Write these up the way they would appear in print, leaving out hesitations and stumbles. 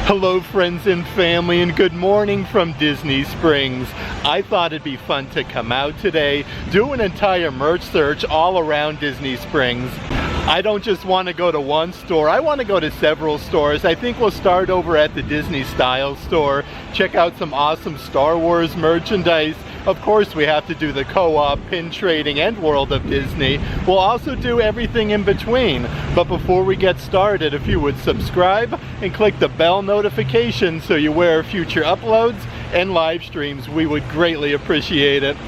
Hello friends and family, and good morning from Disney Springs. I thought it'd be fun to come out today, do an entire merch search all around Disney Springs. I don't just want to go to one store, I want to go to several stores. I think we'll start over at the Disney Style store, check out some awesome Star Wars merchandise. Of course, we have to do the co-op, pin trading, and World of Disney. We'll also do everything in between. But before we get started, if you would subscribe and click the bell notification so you're aware of future uploads and live streams, we would greatly appreciate it.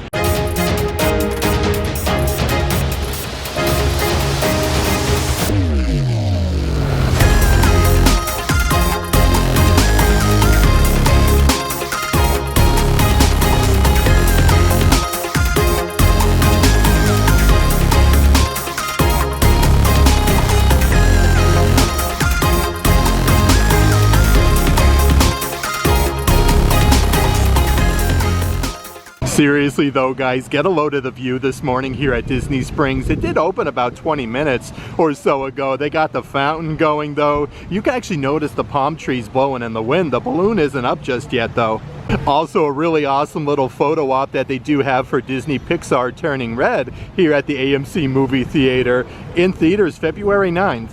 Seriously though guys, get a load of the view this morning here at Disney Springs. It did open about 20 minutes or so ago. They got the fountain going though. You can actually notice the palm trees blowing in the wind. The balloon isn't up just yet though. Also a really awesome little photo op that they do have for Disney Pixar Turning Red here at the AMC movie theater, in theaters February 9th.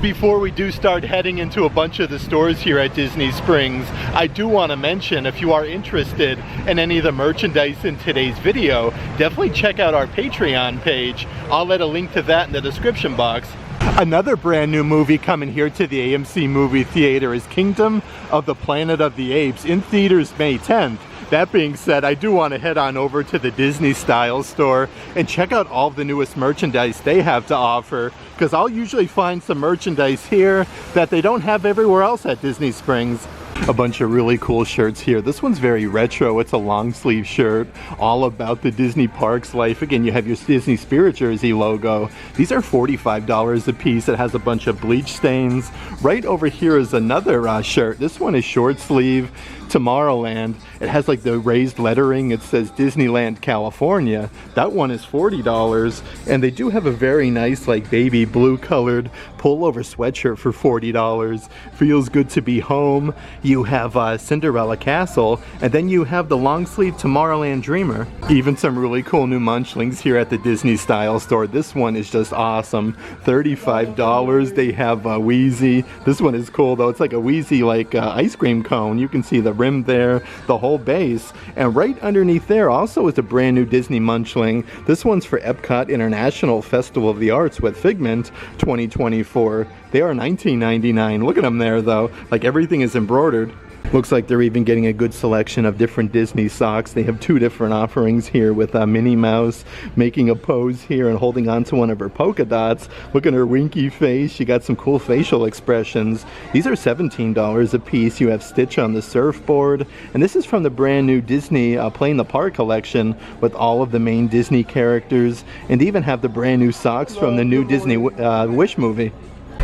Before we do start heading into a bunch of the stores here at Disney Springs, I do want to mention, if you are interested in any of the merchandise in today's video, definitely check out our Patreon page. I'll let a link to that in the description box. Another brand new movie coming here to the AMC movie theater is Kingdom of the Planet of the Apes, in theaters May 10th. That being said, I do want to head on over to the Disney Style store and check out all of the newest merchandise they have to offer, because I'll usually find some merchandise here that they don't have everywhere else at Disney Springs. A bunch of really cool shirts here. This one's very retro. It's a long sleeve shirt all about the Disney Parks life. Again, you have your Disney Spirit Jersey logo. These are $45 a piece. It has a bunch of bleach stains. Right over here is another shirt. This one is short sleeve, Tomorrowland. It has like the raised lettering. It says Disneyland California. That one is $40, and they do have a very nice like baby blue colored pullover sweatshirt for $40. Feels good to be home. You have Cinderella Castle, and then you have the long sleeve Tomorrowland Dreamer. Even some really cool new munchlings here at the Disney Style store. This one is just awesome. $35. They have Wheezy. This one is cool though. It's like a Wheezy like ice cream cone. You can see the rim there, the whole base, and right underneath there also is a brand new Disney munchling. This one's for Epcot International Festival of the Arts with Figment 2024. They are $19.99. Look at them there though, like everything is embroidered. Looks like they're even getting a good selection of different Disney socks. They have two different offerings here with Minnie Mouse making a pose here and holding on to one of her polka dots. Look at her winky face. She got some cool facial expressions. These are $17 a piece. You have Stitch on the surfboard. And this is from the brand new Disney Play in the Park collection with all of the main Disney characters. And even have the brand new socks from the new Disney Wish movie.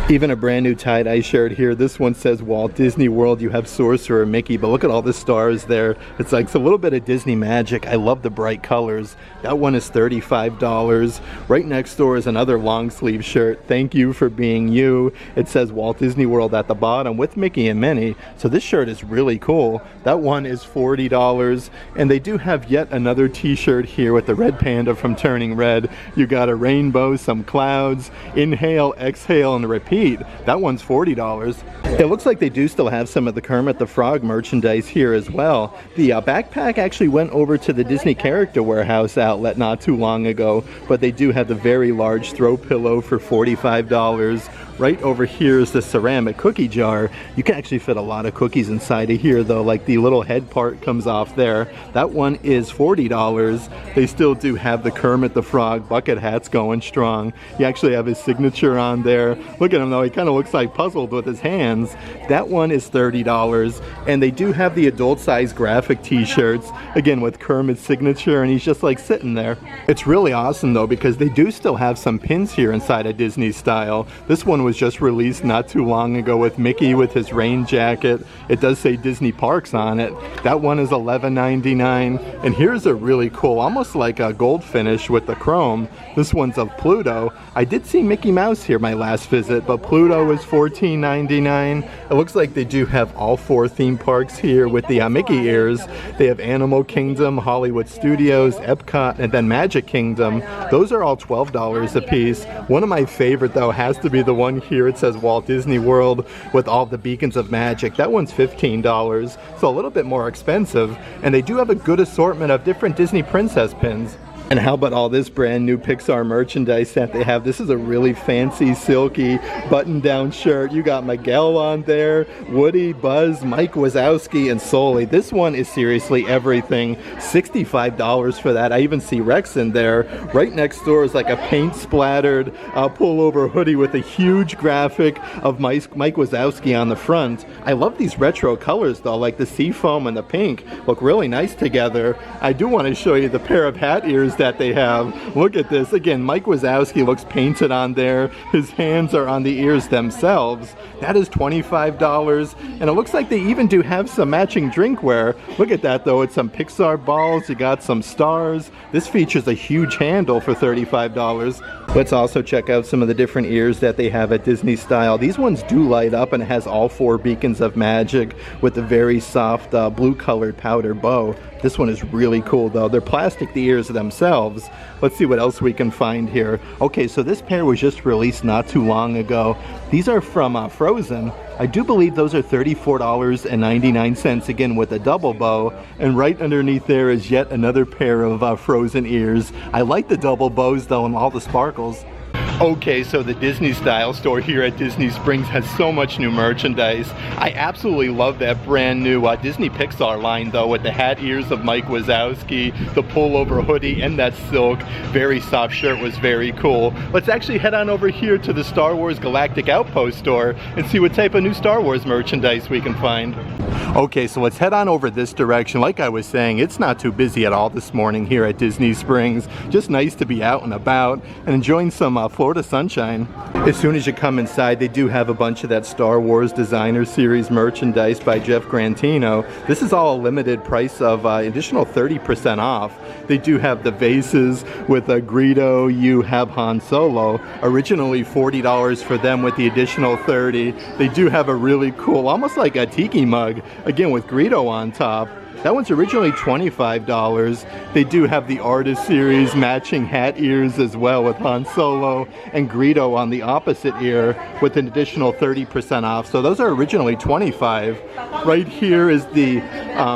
Even a brand new tie-dye shirt here. This one says Walt Disney World. You have Sorcerer Mickey, but look at all the stars there. It's like a little bit of Disney magic. I love the bright colors. That one is $35. Right next door is another long sleeve shirt. Thank you for being you. It says Walt Disney World at the bottom with Mickey and Minnie. So this shirt is really cool. That one is $40. And they do have yet another t-shirt here with the red panda from Turning Red. You got a rainbow, some clouds, inhale, exhale, and repeat. That one's $40. It looks like they do still have some of the Kermit the Frog merchandise here as well. The backpack actually went over to the Disney Character Warehouse outlet not too long ago, but they do have the very large throw pillow for $45. Right over here is the ceramic cookie jar. You can actually fit a lot of cookies inside of here though, like the little head part comes off there. That one is $40. They still do have the Kermit the Frog bucket hats going strong. You actually have his signature on there. Look at him though, he kind of looks like puzzled with his hands. That one is $30. And they do have the adult size graphic t-shirts, again with Kermit's signature, and he's just like sitting there. It's really awesome though, because they do still have some pins here inside of Disney Style. This one was was just released not too long ago with Mickey with his rain jacket. It does say Disney Parks on it. That one is $11.99. And here's a really cool, almost like a gold finish with the chrome. This one's of Pluto. I did see Mickey Mouse here my last visit, but Pluto is $14.99. It looks like they do have all 4 theme parks here with the Mickey ears. They have Animal Kingdom, Hollywood Studios, Epcot, and then Magic Kingdom. Those are all $12 a piece. One of my favorite though has to be the one here. It says Walt Disney World with all the beacons of magic. That one's $15, so a little bit more expensive. And they do have a good assortment of different Disney princess pins. And how about all this brand new Pixar merchandise that they have? This is a really fancy, silky, button-down shirt. You got Miguel on there, Woody, Buzz, Mike Wazowski, and Sully. This one is seriously everything. $65 for that. I even see Rex in there. Right next door is like a paint-splattered pullover hoodie with a huge graphic of Mike Wazowski on the front. I love these retro colors though, like the seafoam and the pink. Look really nice together. I do want to show you the pair of hat ears that they have. Look at this. Again, Mike Wazowski looks painted on there. His hands are on the ears themselves. That is $25. And it looks like they even do have some matching drinkware. Look at that though. It's some Pixar balls. You got some stars. This features a huge handle for $35. Let's also check out some of the different ears that they have at Disney Style. These ones do light up and it has all 4 beacons of magic with a very soft blue colored powder bow. This one is really cool though. They're plastic, the ears themselves. Let's see what else we can find here. Okay, so this pair was just released not too long ago. These are from Frozen. I do believe those are $34.99 again with a double bow. And right underneath there is yet another pair of Frozen ears. I like the double bows though and all the sparkles. Okay, so the Disney Style store here at Disney Springs has so much new merchandise. I absolutely love that brand new Disney Pixar line though, with the hat ears of Mike Wazowski, the pullover hoodie, and that silk, very soft shirt was very cool. Let's actually head on over here to the Star Wars Galactic Outpost store and see what type of new Star Wars merchandise we can find. Okay, so let's head on over this direction. Like I was saying, it's not too busy at all this morning here at Disney Springs. Just nice to be out and about and enjoying some Florida sunshine. As soon as you come inside, they do have a bunch of that Star Wars Designer Series merchandise by Jeff Grantino. This is all a limited price of additional 30% off. They do have the vases with Greedo, you have Han Solo. Originally $40 for them with the additional 30. They do have a really cool, almost like a tiki mug, again with Greedo on top. That one's originally $25. They do have the Artist Series matching hat ears as well with Han Solo and Greedo on the opposite ear with an additional 30% off. So those are originally $25. Right here is the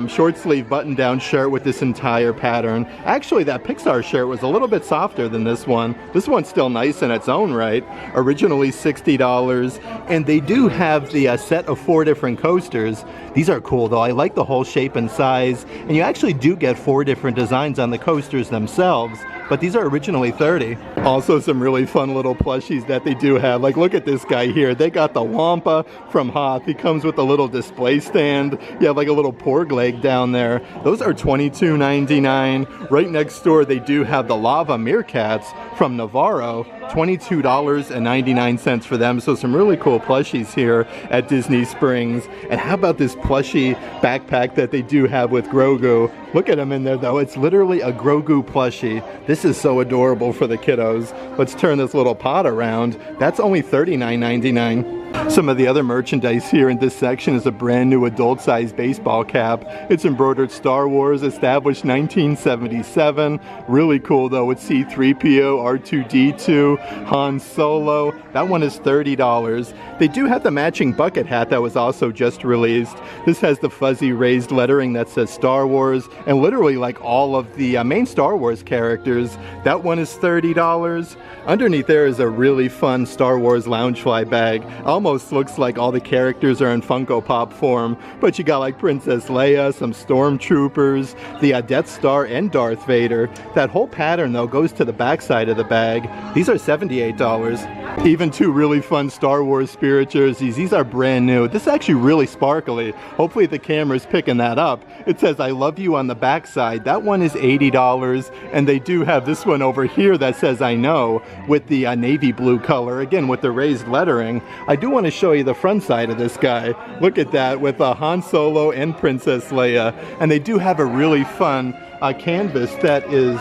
short sleeve button down shirt with this entire pattern. Actually, that Pixar shirt was a little bit softer than this one. This one's still nice in its own right. Originally $60. And they do have the set of 4 different coasters. These are cool though. I like the whole shape and size. And you actually do get 4 different designs on the coasters themselves, but these are originally $30. Also some really fun little plushies that they do have. Like look at this guy here. They got the Wampa from Hoth. He comes with a little display stand. You have like a little porg leg down there. Those are $22.99. Right next door they do have the Lava Meerkats from Navarro. $22.99 for them. So some really cool plushies here at Disney Springs. And how about this plushie backpack that they do have with Grogu? Look at him in there though. It's literally a Grogu plushie. This is so adorable for the kiddos. Let's turn this little pot around. That's only $39.99. Some of the other merchandise here in this section is a brand new adult-size baseball cap. It's embroidered Star Wars, established 1977. Really cool though with C-3PO, R2-D2, Han Solo. That one is $30. They do have the matching bucket hat that was also just released. This has the fuzzy raised lettering that says Star Wars and literally like all of the main Star Wars characters. That one is $30. Underneath there is a really fun Star Wars Loungefly bag. I almost almost looks like all the characters are in Funko Pop form, but you got like Princess Leia, some stormtroopers, the Death Star, and Darth Vader. That whole pattern though goes to the back side of the bag. These are $78. Even two really fun Star Wars Spirit jerseys. These are brand new. This is actually really sparkly. Hopefully the camera's picking that up. It says I love you on the back side. That one is $80, and they do have this one over here that says I know with the navy blue color, again with the raised lettering. I do want to show you the front side of this guy. Look at that with Han Solo and Princess Leia, and they do have a really fun canvas that is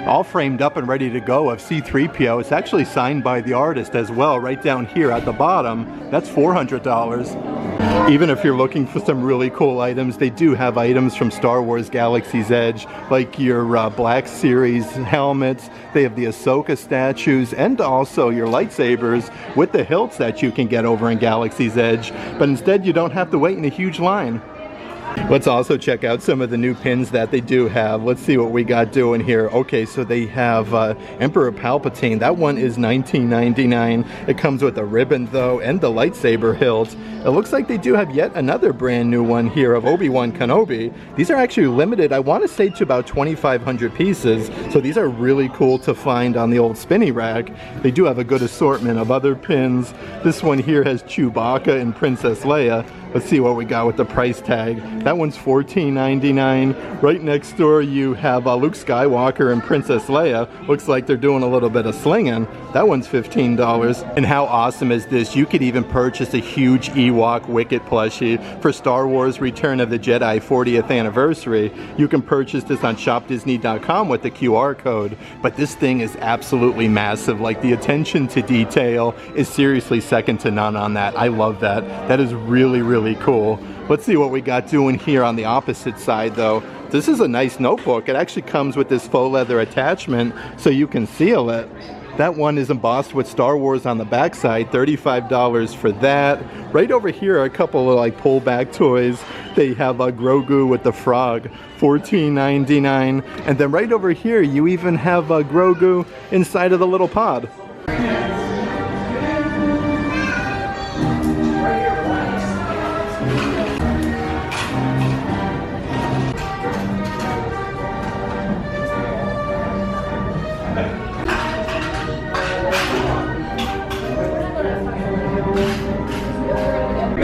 all framed up and ready to go of C-3PO. It's actually signed by the artist as well, right down here at the bottom. That's $400. Even if you're looking for some really cool items, they do have items from Star Wars Galaxy's Edge, like your Black Series helmets. They have the Ahsoka statues and also your lightsabers with the hilts that you can get over in Galaxy's Edge. But instead, you don't have to wait in a huge line. Let's also check out some of the new pins that they do have. Let's see what we got doing here. Okay, so they have Emperor Palpatine. That one is $19.99. It comes with a ribbon though and the lightsaber hilt. It looks like they do have yet another brand new one here of Obi-Wan Kenobi. These are actually limited, I want to say, to about 2,500 pieces. So these are really cool to find on the old spinny rack. They do have a good assortment of other pins. This one here has Chewbacca and Princess Leia. Let's see what we got with the price tag. That one's $14.99. Right next door you have Luke Skywalker and Princess Leia. Looks like they're doing a little bit of slinging. That one's $15. And how awesome is this? You could even purchase a huge Ewok Wicket plushie for Star Wars Return of the Jedi 40th anniversary. You can purchase this on shopdisney.com with the QR code. But this thing is absolutely massive. Like, the attention to detail is seriously second to none on that. I love that. That is really, really cool. Let's see what we got doing here on the opposite side though. This is a nice notebook. It actually comes with this faux leather attachment so you can seal it. That one is embossed with Star Wars on the backside, $35 for that. Right over here are a couple of like pullback toys. They have a Grogu with the frog, $14.99. And then right over here you even have a Grogu inside of the little pod.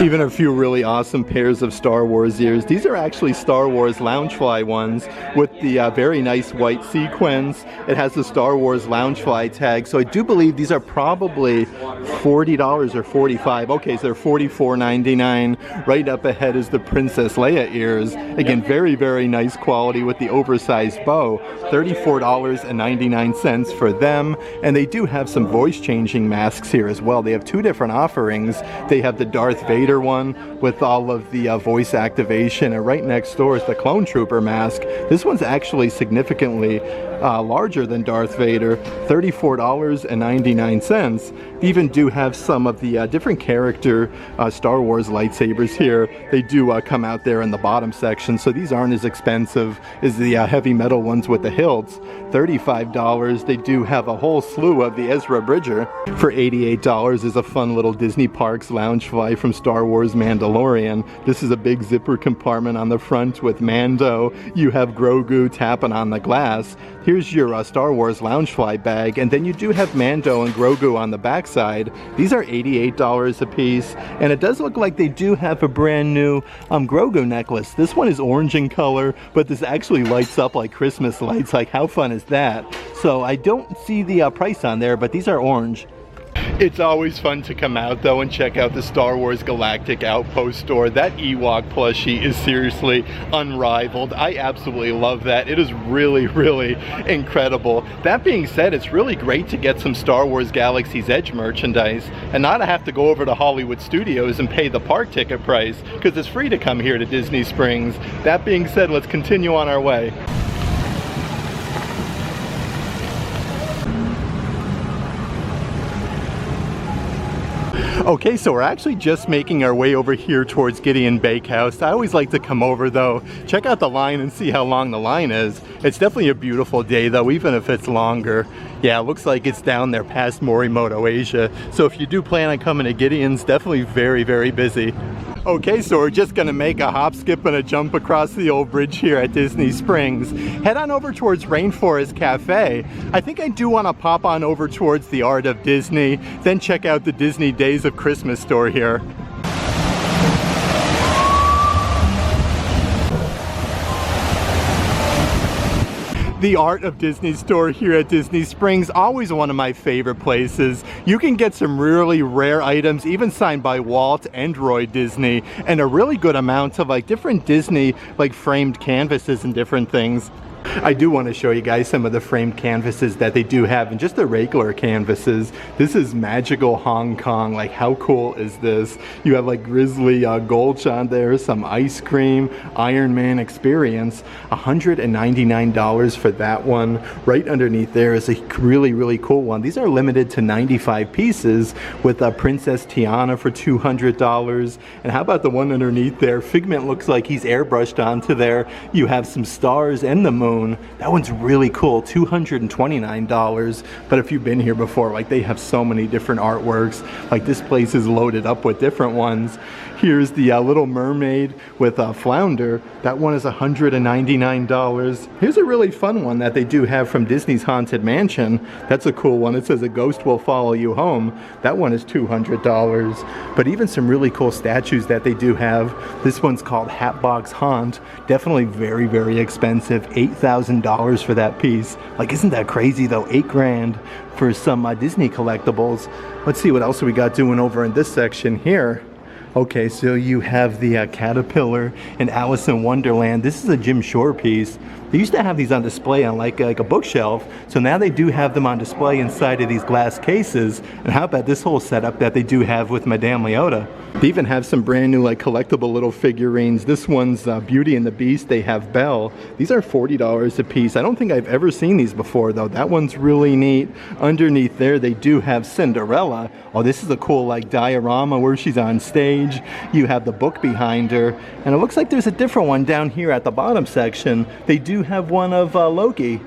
Even a few really awesome pairs of Star Wars ears. These are actually Star Wars Loungefly ones with the very nice white sequins. It has the Star Wars Loungefly tag, so I do believe these are probably $40 or $45. Okay, so they're $44.99. Right up ahead is the Princess Leia ears. Again, very, very nice quality with the oversized bow. $34.99 for them. And they do have some voice changing masks here as well. They have two different offerings. They have the Darth Vader one with all of the voice activation, and right next door is the Clone Trooper mask. This one's actually significantly larger than Darth Vader, $34.99. They even do have some of the different character Star Wars lightsabers here. They do come out there in the bottom section, so these aren't as expensive as the heavy metal ones with the hilts. $35. They do have a whole slew of the Ezra Bridger. For $88 is a fun little Disney Parks Loungefly from Star Wars Mandalorian. This is a big zipper compartment on the front with Mando. You have Grogu tapping on the glass. Here's your Star Wars Loungefly bag, and then you do have Mando and Grogu on the backside. These are $88 a piece, and it does look like they do have a brand new Grogu necklace. This one is orange in color, but this actually lights up like Christmas lights. Like, how fun is that? So I don't see the price on there, but these are orange. It's always fun to come out though and check out the Star Wars Galactic Outpost store. That Ewok plushie is seriously unrivaled. I absolutely love that. It is really, really incredible. That being said, it's really great to get some Star Wars Galaxy's Edge merchandise and not have to go over to Hollywood Studios and pay the park ticket price, because it's free to come here to Disney Springs. That being said, let's continue on our way. Okay, so we're actually just making our way over here towards Gideon Bakehouse. I always like to come over though, check out the line and see how long the line is. It's definitely a beautiful day though, even if it's longer. Yeah, it looks like it's down there past Morimoto, Asia. So if you do plan on coming to Gideon's, definitely very, very busy. Okay, so we're just gonna make a hop, skip, and a jump across the old bridge here at Disney Springs. Head on over towards Rainforest Cafe. I think I do wanna pop on over towards the Art of Disney, then check out the Disney Days of Christmas store here. The Art of Disney store here at Disney Springs, always one of my favorite places. You can get some really rare items, even signed by Walt and Roy Disney, and a really good amount of like different Disney like framed canvases and different things. I do want to show you guys some of the framed canvases that they do have, and just the regular canvases. This is Magical Hong Kong. Like, how cool is this? You have like Grizzly Gulch on there, some ice cream, Iron Man Experience, $199 for that one. Right underneath there is a really, really cool one. These are limited to 95 pieces with Princess Tiana for $200. And how about the one underneath there? Figment looks like he's airbrushed onto there. You have some stars and the moon. That one's really cool, $229. But if you've been here before, like, they have so many different artworks. Like, this place is loaded up with different ones. Here's the Little Mermaid with Flounder. That one is $199. Here's a really fun one that they do have from Disney's Haunted Mansion. That's a cool one. It says a ghost will follow you home. That one is $200. But even some really cool statues that they do have. This one's called Hatbox Haunt. Definitely very, very expensive. $8,000 for that piece. Like, isn't that crazy though? $8,000 for some Disney collectibles. Let's see what else we got doing over in this section here. Okay, so you have the Caterpillar in Alice in Wonderland. This is a Jim Shore piece. They used to have these on display on like a bookshelf, so now they do have them on display inside of these glass cases. And how about this whole setup that they do have with Madame Leota? They even have some brand new like collectible little figurines. This one's Beauty and the Beast. They have Belle. These are $40 a piece. I don't think I've ever seen these before though. That one's really neat. Underneath there they do have Cinderella. Oh, this is a cool like diorama where she's on stage. You have the book behind her, and it looks like there's a different one down here at the bottom section. They do have one of Loki.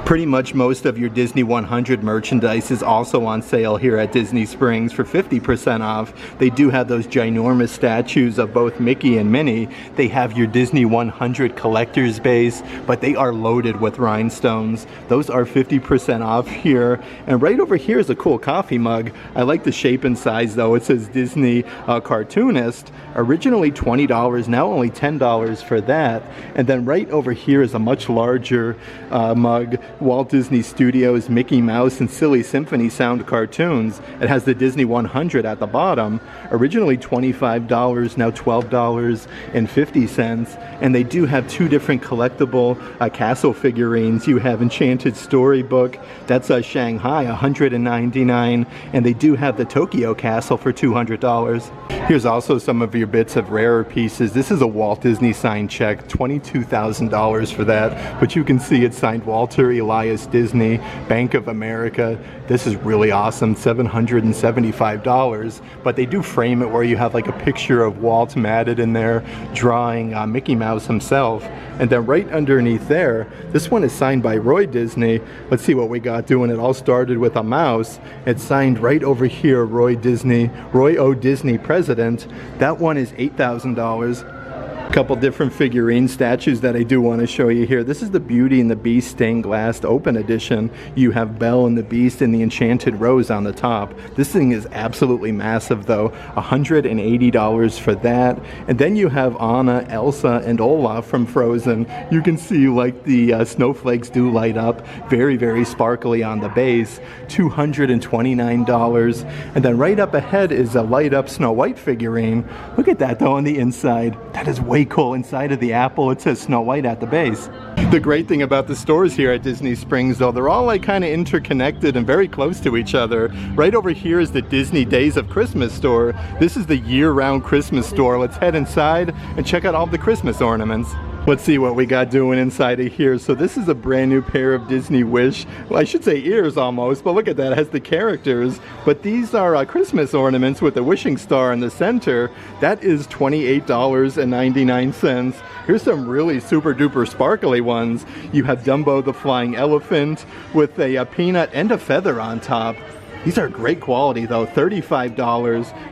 Pretty much most of your Disney 100 merchandise is also on sale here at Disney Springs for 50% off. They do have those ginormous statues of both Mickey and Minnie. They have your Disney 100 collector's base, but they are loaded with rhinestones. Those are 50% off here. And right over here is a cool coffee mug. I like the shape and size though. It says Disney Cartoonist. Originally $20, now only $10 for that. And then right over here is a much larger mug. Walt Disney Studios Mickey Mouse and Silly Symphony Sound cartoons. It has the Disney 100 at the bottom. Originally $25, now $12.50. And they do have two different collectible castle figurines. You have Enchanted Storybook, that's Shanghai, $199. And they do have the Tokyo Castle for $200. Here's also some of your bits of rarer pieces. This is a Walt Disney signed check, $22,000 for that. But you can see it's signed Walter Elias Disney, Bank of America. This is really awesome, $775. But they do frame it where you have like a picture of Walt matted in there, drawing Mickey Mouse himself. And then right underneath there, this one is signed by Roy Disney. Let's see what we got doing. It all started with a mouse. It's signed right over here, Roy Disney, Roy O. Disney, President. That one is $8,000. A couple different figurine statues that I do want to show you here. This is the Beauty and the Beast stained glass open edition. You have Belle and the Beast and the Enchanted Rose on the top. This thing is absolutely massive though, $180 for that. And then you have Anna, Elsa, and Olaf from Frozen. You can see like the snowflakes do light up, very, very sparkly on the base, $229. And then right up ahead is a light up Snow White figurine. Look at that though on the inside. That is way cool. Inside of the apple it says Snow White at the base. The great thing about the stores here at Disney Springs though, they're all like kind of interconnected and very close to each other. Right over here is the Disney Days of Christmas store. This is the year-round Christmas store. Let's head inside and check out all the Christmas ornaments. Let's see what we got doing inside of here. So this is a brand new pair of Disney Wish, well, I should say ears almost, but look at that, it has the characters. But these are Christmas ornaments with a wishing star in the center. That is $28.99. Here's some really super duper sparkly ones. You have Dumbo the flying elephant with a peanut and a feather on top. These are great quality though, $35.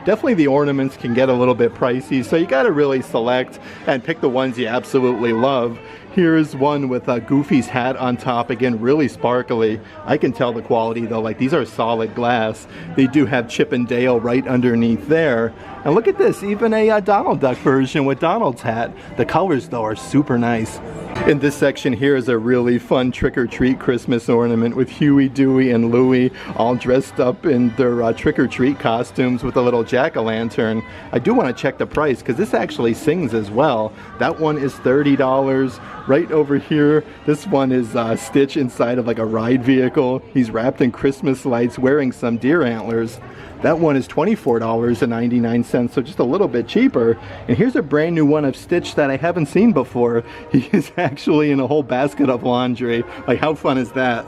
Definitely the ornaments can get a little bit pricey, so you gotta really select and pick the ones you absolutely love. Here's one with Goofy's hat on top, again really sparkly. I can tell the quality though, like these are solid glass. They do have Chip and Dale right underneath there. And look at this, even a Donald Duck version with Donald's hat. The colors though are super nice. In this section here is a really fun trick-or-treat Christmas ornament with Huey, Dewey, and Louie all dressed up in their trick-or-treat costumes with a little jack-o'-lantern. I do want to check the price because this actually sings as well. That one is $30. Right over here, this one is Stitch inside of like a ride vehicle. He's wrapped in Christmas lights wearing some deer antlers. That one is $24.99, so just a little bit cheaper. And here's a brand new one of Stitch that I haven't seen before. He is actually in a whole basket of laundry. Like, how fun is that?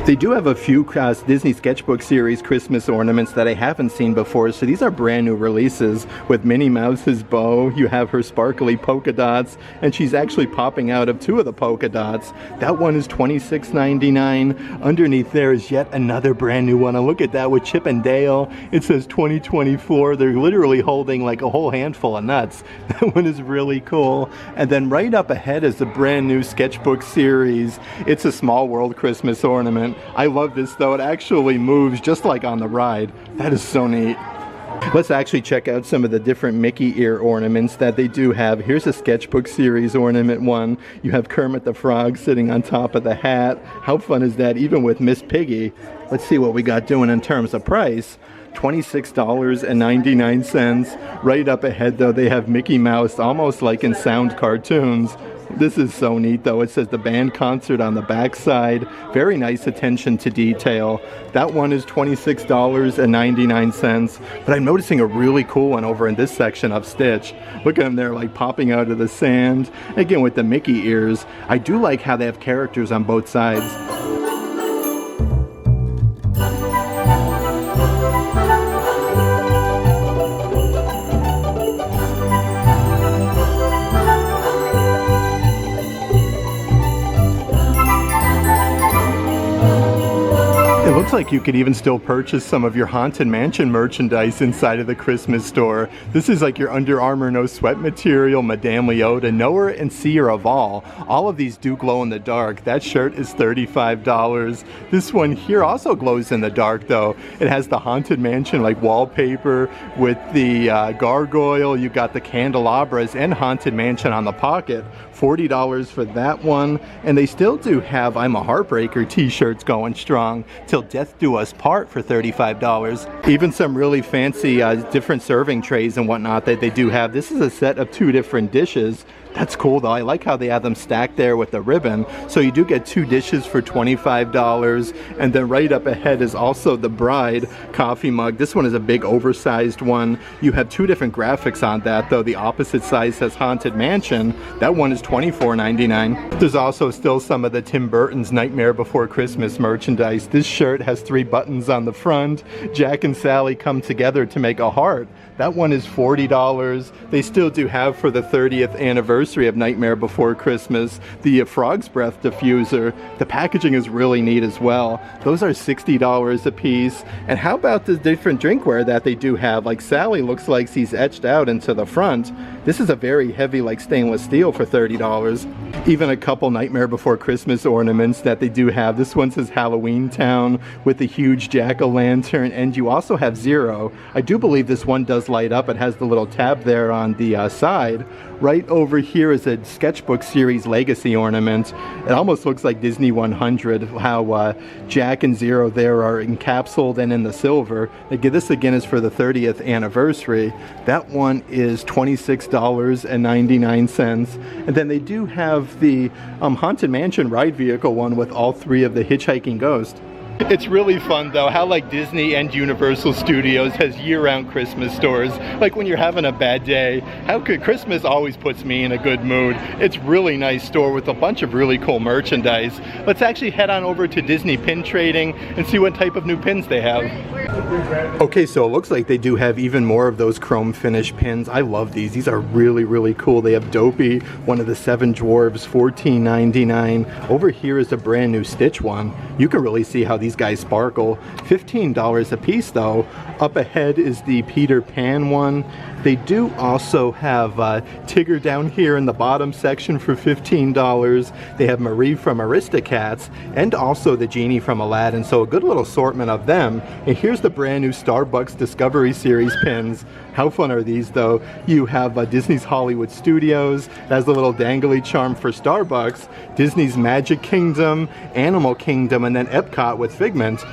They do have a few Disney Sketchbook Series Christmas ornaments that I haven't seen before, so these are brand new releases with Minnie Mouse's bow. You have her sparkly polka dots, and she's actually popping out of two of the polka dots. That one is $26.99. Underneath there is yet another brand new one, and look at that with Chip and Dale. It says 2024. They're literally holding like a whole handful of nuts. That one is really cool. And then right up ahead is a brand new Sketchbook Series. It's a Small World Christmas ornament. I love this though, it actually moves just like on the ride. That is so neat. Let's actually check out some of the different Mickey ear ornaments that they do have. Here's a Sketchbook Series ornament one. You have Kermit the Frog sitting on top of the hat. How fun is that, even with Miss Piggy? Let's see what we got doing in terms of price. $26.99. Right up ahead though, they have Mickey Mouse almost like in sound cartoons. This is so neat though. It says the band concert on the back side. Very nice attention to detail. That one is $26.99. But I'm noticing a really cool one over in this section of Stitch. Look at them there like popping out of the sand. Again with the Mickey ears. I do like how they have characters on both sides. Looks like you could even still purchase some of your Haunted Mansion merchandise inside of the Christmas store. This is like your Under Armour No Sweat material, Madame Leota, Knower, and Seer of All. All of these do glow in the dark. That shirt is $35. This one here also glows in the dark though. It has the Haunted Mansion like wallpaper with the gargoyle. You got the candelabras and Haunted Mansion on the pocket. $40 for that one. And they still do have I'm a Heartbreaker t-shirts going strong. Till Death Do Us Part for $35. Even some really fancy different serving trays and whatnot that they do have. This is a set of 2 different dishes. That's cool though. I like how they have them stacked there with the ribbon. So you do get 2 dishes for $25. And then right up ahead is also the Bride coffee mug. This one is a big oversized one. You have 2 different graphics on that though. The opposite side says Haunted Mansion. That one is $24.99. There's also still some of the Tim Burton's Nightmare Before Christmas merchandise. This shirt has 3 buttons on the front. Jack and Sally come together to make a heart. That one is $40. They still do have for the 30th anniversary of Nightmare Before Christmas the Frog's Breath diffuser. The packaging is really neat as well. Those are $60 a piece. And how about the different drinkware that they do have? Like Sally looks like she's etched out into the front. This is a very heavy like stainless steel for $30. Even a couple Nightmare Before Christmas ornaments that they do have. This one says Halloween Town with the huge jack-o'-lantern, and you also have Zero. I do believe this one does light up. It has the little tab there on the side. Right over here is a Sketchbook Series Legacy ornament. It almost looks like Disney 100, how Jack and Zero there are encapsulated and in the silver. This again is for the 30th anniversary. That one is $26.99. And then they do have the Haunted Mansion ride vehicle one with all 3 of the hitchhiking ghosts. It's really fun though how like Disney and Universal Studios has year-round Christmas stores. Like when you're having a bad day, how could Christmas always puts me in a good mood. It's really nice store with a bunch of really cool merchandise. Let's actually head on over to Disney Pin Trading and see what type of new pins they have. Okay, so it looks like they do have even more of those chrome finish pins. I love these. These are really, really cool. They have Dopey, one of the 7 dwarves, $14.99. Over here is a brand new Stitch one. You can really see how these guys sparkle. $15 a piece though. Up ahead is the Peter Pan one. They do also have Tigger down here in the bottom section for $15. They have Marie from Aristocats and also the Genie from Aladdin, so a good little assortment of them. And here's the brand new Starbucks Discovery Series pins. How fun are these though? You have Disney's Hollywood Studios, that has a little dangly charm for Starbucks, Disney's Magic Kingdom, Animal Kingdom, and then Epcot with Figment.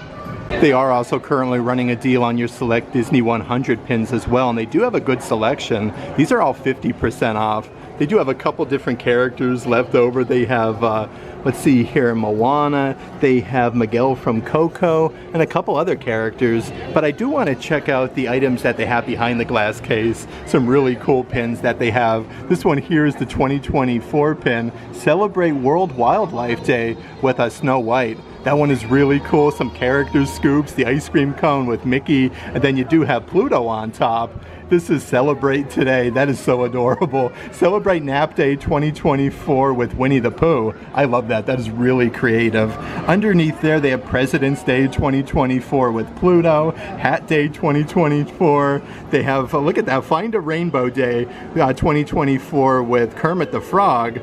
They are also currently running a deal on your select Disney 100 pins as well, and they do have a good selection. These are all 50% off. They do have a couple different characters left over. They have, let's see here, Moana, they have Miguel from Coco, and a couple other characters. But I do want to check out the items that they have behind the glass case. Some really cool pins that they have. This one here is the 2024 pin, Celebrate World Wildlife Day with a Snow White. That one is really cool. Some character scoops, the ice cream cone with Mickey, and then you do have Pluto on top. This is Celebrate Today. That is so adorable. Celebrate Nap Day 2024 with Winnie the Pooh. I love that. That is really creative. Underneath there, they have President's Day 2024 with Pluto, Hat Day 2024. They have, look at that, Find a Rainbow Day 2024 with Kermit the Frog,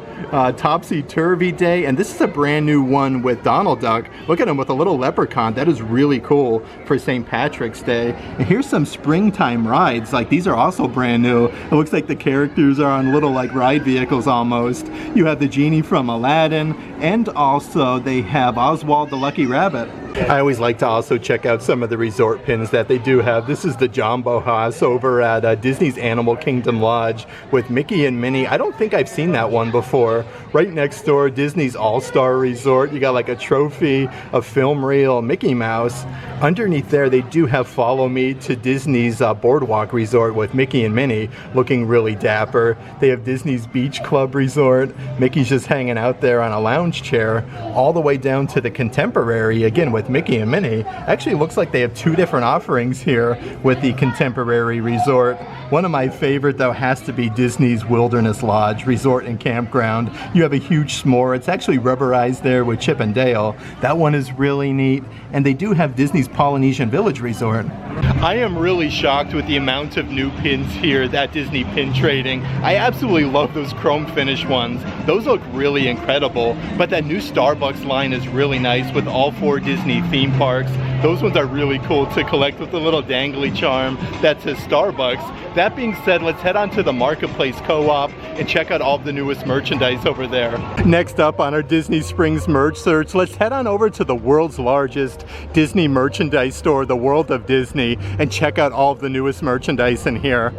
Topsy Turvy Day, and this is a brand new one with Donald Duck. Look at him with a little leprechaun. That is really cool for St. Patrick's Day. And here's some springtime rides. Like, these are also brand new. It looks like the characters are on little like ride vehicles almost. You have the Genie from Aladdin, and also they have Oswald the Lucky Rabbit. I always like to also check out some of the resort pins that they do have. This is the Jumbo House over at Disney's Animal Kingdom Lodge with Mickey and Minnie. I don't think I've seen that one before. Right next door, Disney's All-Star Resort. You got like a trophy, a film reel, Mickey Mouse. Underneath there, they do have Follow Me to Disney's Boardwalk Resort with Mickey and Minnie, looking really dapper. They have Disney's Beach Club Resort. Mickey's just hanging out there on a lounge chair, all the way down to the Contemporary, again with Mickey and Minnie. Actually looks like they have 2 different offerings here with the Contemporary Resort. One of my favorite though has to be Disney's Wilderness Lodge Resort and Campground. You have a huge s'more. It's actually rubberized there with Chip and Dale. That one is really neat. And they do have Disney's Polynesian Village Resort. I am really shocked with the amount of new pins here at Disney Pin Trading. I absolutely love those chrome finish ones. Those look really incredible. But that new Starbucks line is really nice with all 4 Disney theme parks. Those ones are really cool to collect with a little dangly charm that says Starbucks. That being said, let's head on to the Marketplace Co-op and check out all of the newest merchandise over there. Next up on our Disney Springs merch search, let's head on over to the world's largest Disney merchandise store, the World of Disney, and check out all of the newest merchandise in here.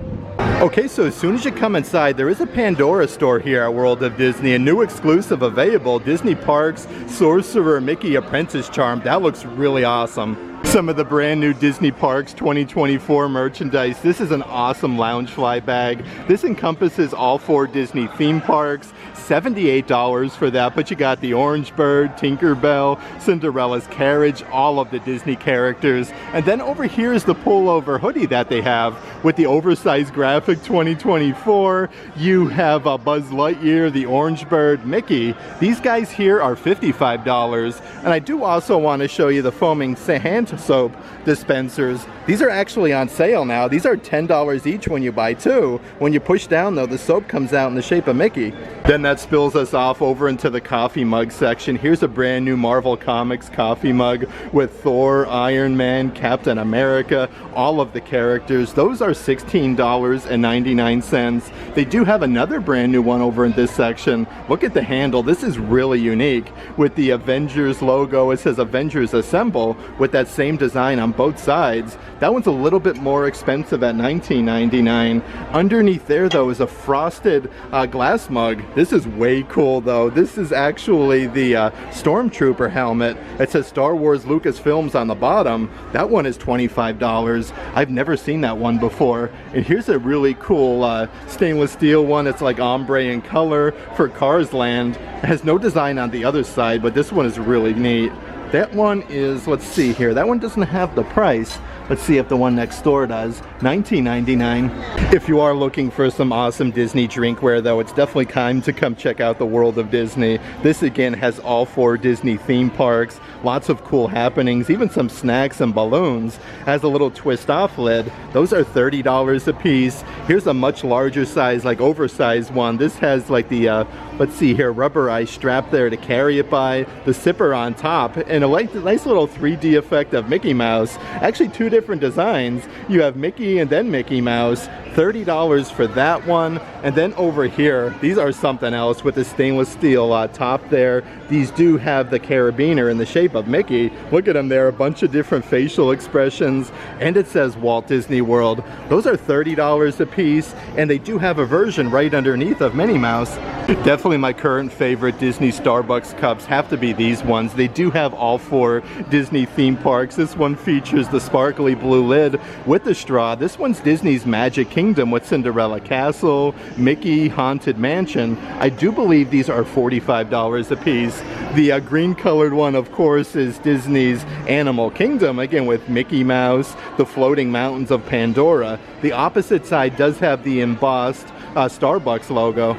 Okay, so as soon as you come inside, there is a Pandora store here at World of Disney, a new exclusive available, Disney Parks Sorcerer Mickey Apprentice Charm. That looks really awesome. Some of the brand new Disney Parks 2024 merchandise. This is an awesome Loungefly bag. This encompasses all 4 Disney theme parks. $78 for that, but you got the Orange Bird, Tinkerbell, Cinderella's Carriage, all of the Disney characters. And then over here is the pullover hoodie that they have with the oversized graphic 2024. You have Buzz Lightyear, the Orange Bird, Mickey. These guys here are $55. And I do also want to show you the foaming hand soap dispensers. These are actually on sale now. These are $10 each when you buy 2. When you push down though, the soap comes out in the shape of Mickey. Then that spills us off over into the coffee mug section. Here's a brand new Marvel Comics coffee mug with Thor, Iron Man, Captain America, all of the characters. Those are $16.99. They do have another brand new one over in this section. Look at the handle. This is really unique with the Avengers logo. It says Avengers Assemble with that same design on both sides. That one's a little bit more expensive at $19.99. Underneath there though is a frosted glass mug. This is way cool though. This is actually the Stormtrooper helmet. It says Star Wars Lucasfilms on the bottom. That one is $25. I've never seen that one before. And here's a really cool stainless steel one. It's like ombre in color for Cars Land. It has no design on the other side, but this one is really neat. That one is, let's see here, that one doesn't have the price. Let's see if the one next door does. $19.99. If you are looking for some awesome Disney drinkware though, it's definitely time to come check out the World of Disney. This again has all 4 Disney theme parks, lots of cool happenings, even some snacks and balloons. Has a little twist off lid. Those are $30 a piece. Here's a much larger size, like oversized one. This has like the, let's see here, rubberized strap there to carry it by, the zipper on top, and a nice little 3D effect of Mickey Mouse. Actually 2 different designs. You have Mickey and then Mickey Mouse. $30 for that one. And then over here, these are something else with the stainless steel top there. These do have the carabiner in the shape of Mickey. Look at them there, a bunch of different facial expressions, and it says Walt Disney World. Those are $30 a piece, and they do have a version right underneath of Minnie Mouse. Definitely my current favorite Disney Starbucks cups have to be these ones. They do have all 4 Disney theme parks. This one features the sparkly blue lid with the straw. This one's Disney's Magic Kingdom with Cinderella Castle, Mickey Haunted Mansion. I do believe these are $45 a piece. The green colored one, of course, is Disney's Animal Kingdom, again with Mickey Mouse, the floating mountains of Pandora. The opposite side does have the embossed Starbucks logo.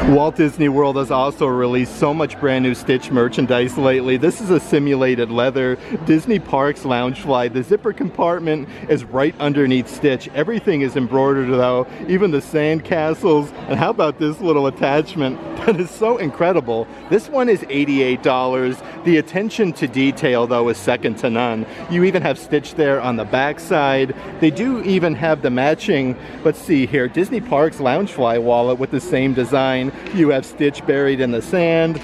Walt Disney World has also released so much brand new Stitch merchandise lately. This is a simulated leather Disney Parks Loungefly. The zipper compartment is right underneath Stitch. Everything is embroidered though, even the sand castles. And how about this little attachment? That is so incredible. This one is $88. The attention to detail though is second to none. You even have Stitch there on the back side. They do even have the matching, let's see here, Disney Parks Loungefly wallet with the same design. You have Stitch buried in the sand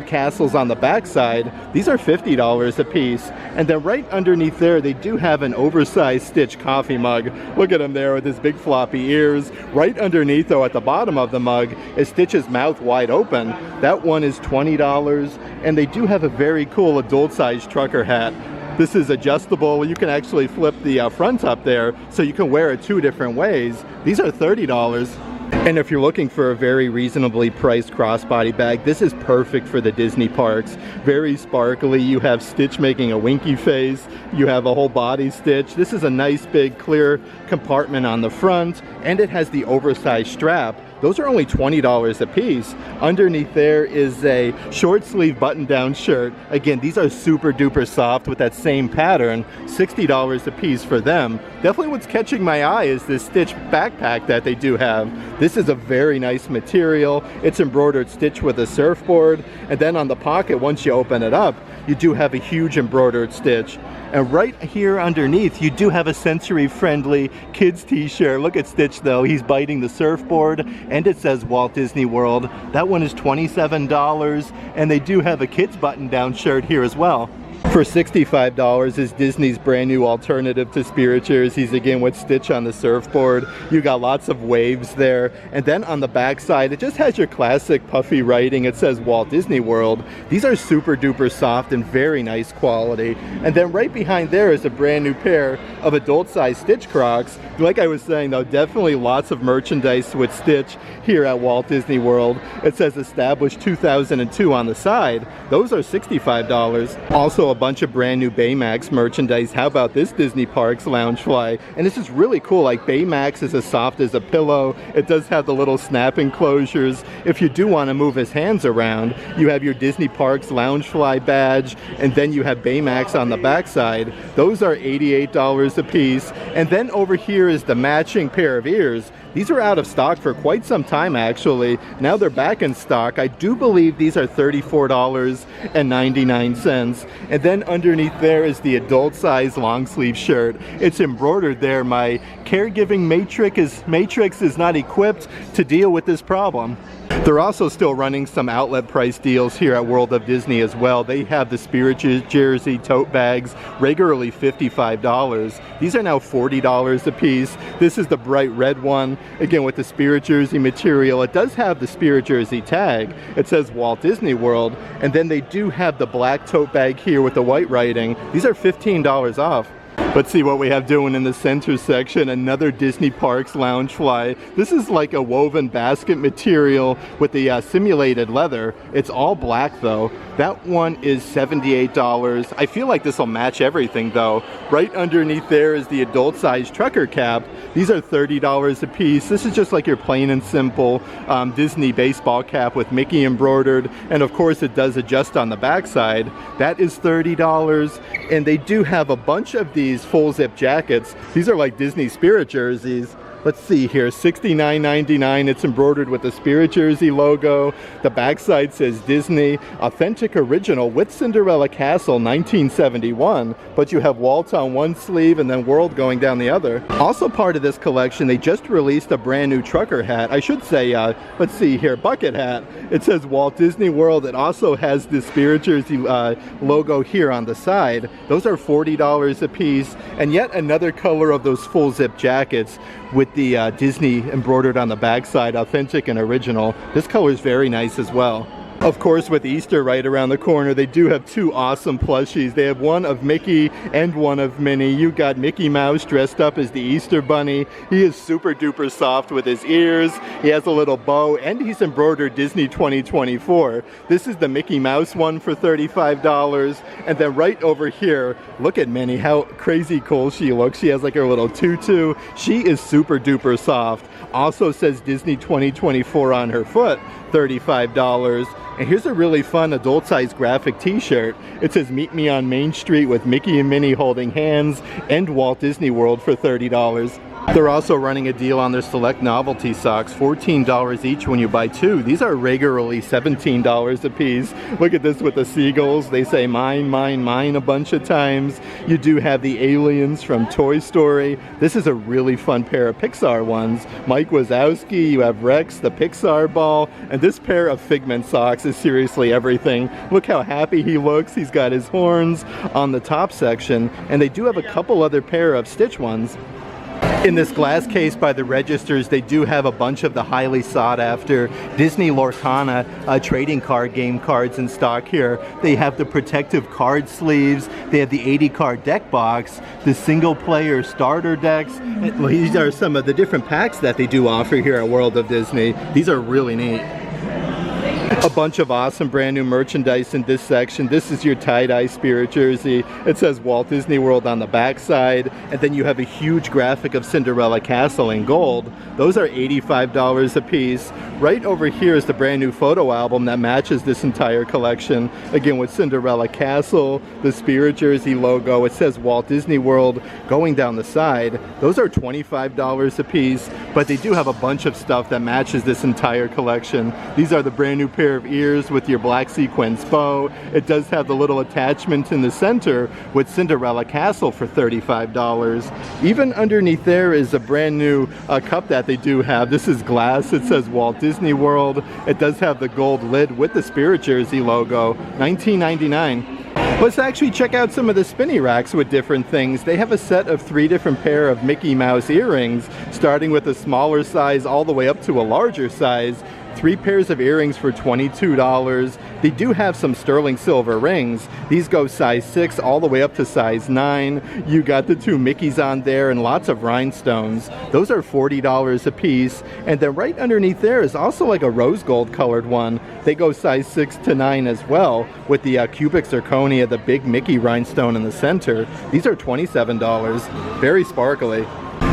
castles on the back side. These are $50 a piece. And then right underneath there, they do have an oversized Stitch coffee mug. Look at him there with his big floppy ears. Right underneath though, at the bottom of the mug, is Stitch's mouth wide open. That one is $20. And they do have a very cool adult-sized trucker hat. This is adjustable. You can actually flip the front up there, so you can wear it 2 different ways. These are $30. And if you're looking for a very reasonably priced crossbody bag, this is perfect for the Disney parks. Very sparkly. You have Stitch making a winky face. You have a whole body Stitch. This is a nice big clear compartment on the front, and it has the oversized strap. Those are only $20 a piece. Underneath there is a short sleeve button down shirt. Again, these are super duper soft with that same pattern. $60 a piece for them. Definitely what's catching my eye is this Stitch backpack that they do have. This is a very nice material. It's embroidered Stitch with a surfboard. And then on the pocket, once you open it up, you do have a huge embroidered Stitch. And right here underneath, you do have a sensory-friendly kids t-shirt. Look at Stitch though, he's biting the surfboard, and it says Walt Disney World. That one is $27, and they do have a kids button-down shirt here as well. For $65 is Disney's brand new alternative to Spirit jerseys, again with Stitch on the surfboard. You got lots of waves there. And then on the back side, it just has your classic puffy writing. It says Walt Disney World. These are super duper soft and very nice quality. And then right behind there is a brand new pair of adult-sized Stitch Crocs. Like I was saying though, definitely lots of merchandise with Stitch here at Walt Disney World. It says established 2002 on the side. Those are $65. Also a bunch of brand new Baymax merchandise. How about this Disney Parks Loungefly? And this is really cool. Like, Baymax is as soft as a pillow. It does have the little snap enclosures. If you do want to move his hands around, you have your Disney Parks Loungefly badge, and then you have Baymax on the backside. Those are $88 a piece. And then over here is the matching pair of ears. These were out of stock for quite some time actually. Now they're back in stock. I do believe these are $34.99. And then underneath there is the adult size long sleeve shirt. It's embroidered there. My caregiving matrix is not equipped to deal with this problem. They're also still running some outlet price deals here at World of Disney as well. They have the Spirit Jersey tote bags, regularly $55. These are now $40 a piece. This is the bright red one, again with the Spirit Jersey material. It does have the Spirit Jersey tag. It says Walt Disney World. And then they do have the black tote bag here with the white writing. These are $15 off. Let's see what we have doing in the center section. Another Disney Parks Loungefly. This is like a woven basket material with the simulated leather. It's all black though. That one is $78. I feel like this will match everything though. Right underneath there is the adult size trucker cap. These are $30 a piece. This is just like your plain and simple Disney baseball cap with Mickey embroidered. And of course it does adjust on the backside. That is $30. And they do have a bunch of these full zip jackets. These are like Disney Spirit jerseys. Let's see here, $69.99. It's embroidered with the Spirit Jersey logo. The backside says Disney, authentic original with Cinderella Castle 1971. But you have Walt on one sleeve and then World going down the other. Also part of this collection, they just released a brand new trucker hat. I should say, let's see here, bucket hat. It says Walt Disney World. It also has the Spirit Jersey logo here on the side. Those are $40 a piece. And yet another color of those full zip jackets with the Disney embroidered on the backside, authentic and original. This color is very nice as well. Of course, with Easter right around the corner, they do have two awesome plushies. They have one of Mickey and one of Minnie. You got Mickey Mouse dressed up as the Easter Bunny. He is super duper soft with his ears. He has a little bow and he's embroidered Disney 2024. This is the Mickey Mouse one for $35. And then right over here, look at Minnie, how crazy cool she looks. She has like her little tutu. She is super duper soft. Also says Disney 2024 on her foot, $35. And here's a really fun adult size graphic t-shirt. It says meet me on Main Street with Mickey and Minnie holding hands and Walt Disney World for $30. They're also running a deal on their select novelty socks, $14 each when you buy two. These are regularly $17 a piece. Look at this with the seagulls. They say mine, mine, mine a bunch of times. You do have the aliens from Toy Story. This is a really fun pair of Pixar ones. Mike Wazowski, you have Rex, the Pixar ball, and this pair of Figment socks is seriously everything. Look how happy he looks. He's got his horns on the top section, and they do have a couple other pair of Stitch ones. In this glass case by the registers, they do have a bunch of the highly sought after Disney Lorcana trading card game cards in stock here. They have the protective card sleeves, they have the 80 card deck box, the single player starter decks. Well, these are some of the different packs that they do offer here at World of Disney. These are really neat. A bunch of awesome brand new merchandise in this section. This is your tie-dye Spirit Jersey. It says Walt Disney World on the back side, and then you have a huge graphic of Cinderella Castle in gold. Those are $85 a piece. Right over here is the brand new photo album that matches this entire collection. Again with Cinderella Castle, the Spirit Jersey logo. It says Walt Disney World going down the side. Those are $25 a piece, but they do have a bunch of stuff that matches this entire collection. These are the brand new pair of ears with your black sequins bow. It does have the little attachment in the center with Cinderella Castle for $35. Even underneath there is a brand new cup that they do have. This is glass. It says Walt Disney World. It does have the gold lid with the Spirit Jersey logo, $19.99. Let's actually check out some of the spinny racks with different things. They have a set of 3 different pair of Mickey Mouse earrings, starting with a smaller size all the way up to a larger size. 3 pairs of earrings for $22. They do have some sterling silver rings. These go size 6 all the way up to size 9. You got the 2 Mickeys on there and lots of rhinestones. Those are $40 a piece. And then right underneath there is also like a rose gold colored one. They go size 6 to 9 as well, with the cubic zirconia, the big Mickey rhinestone in the center. These are $27. Very sparkly.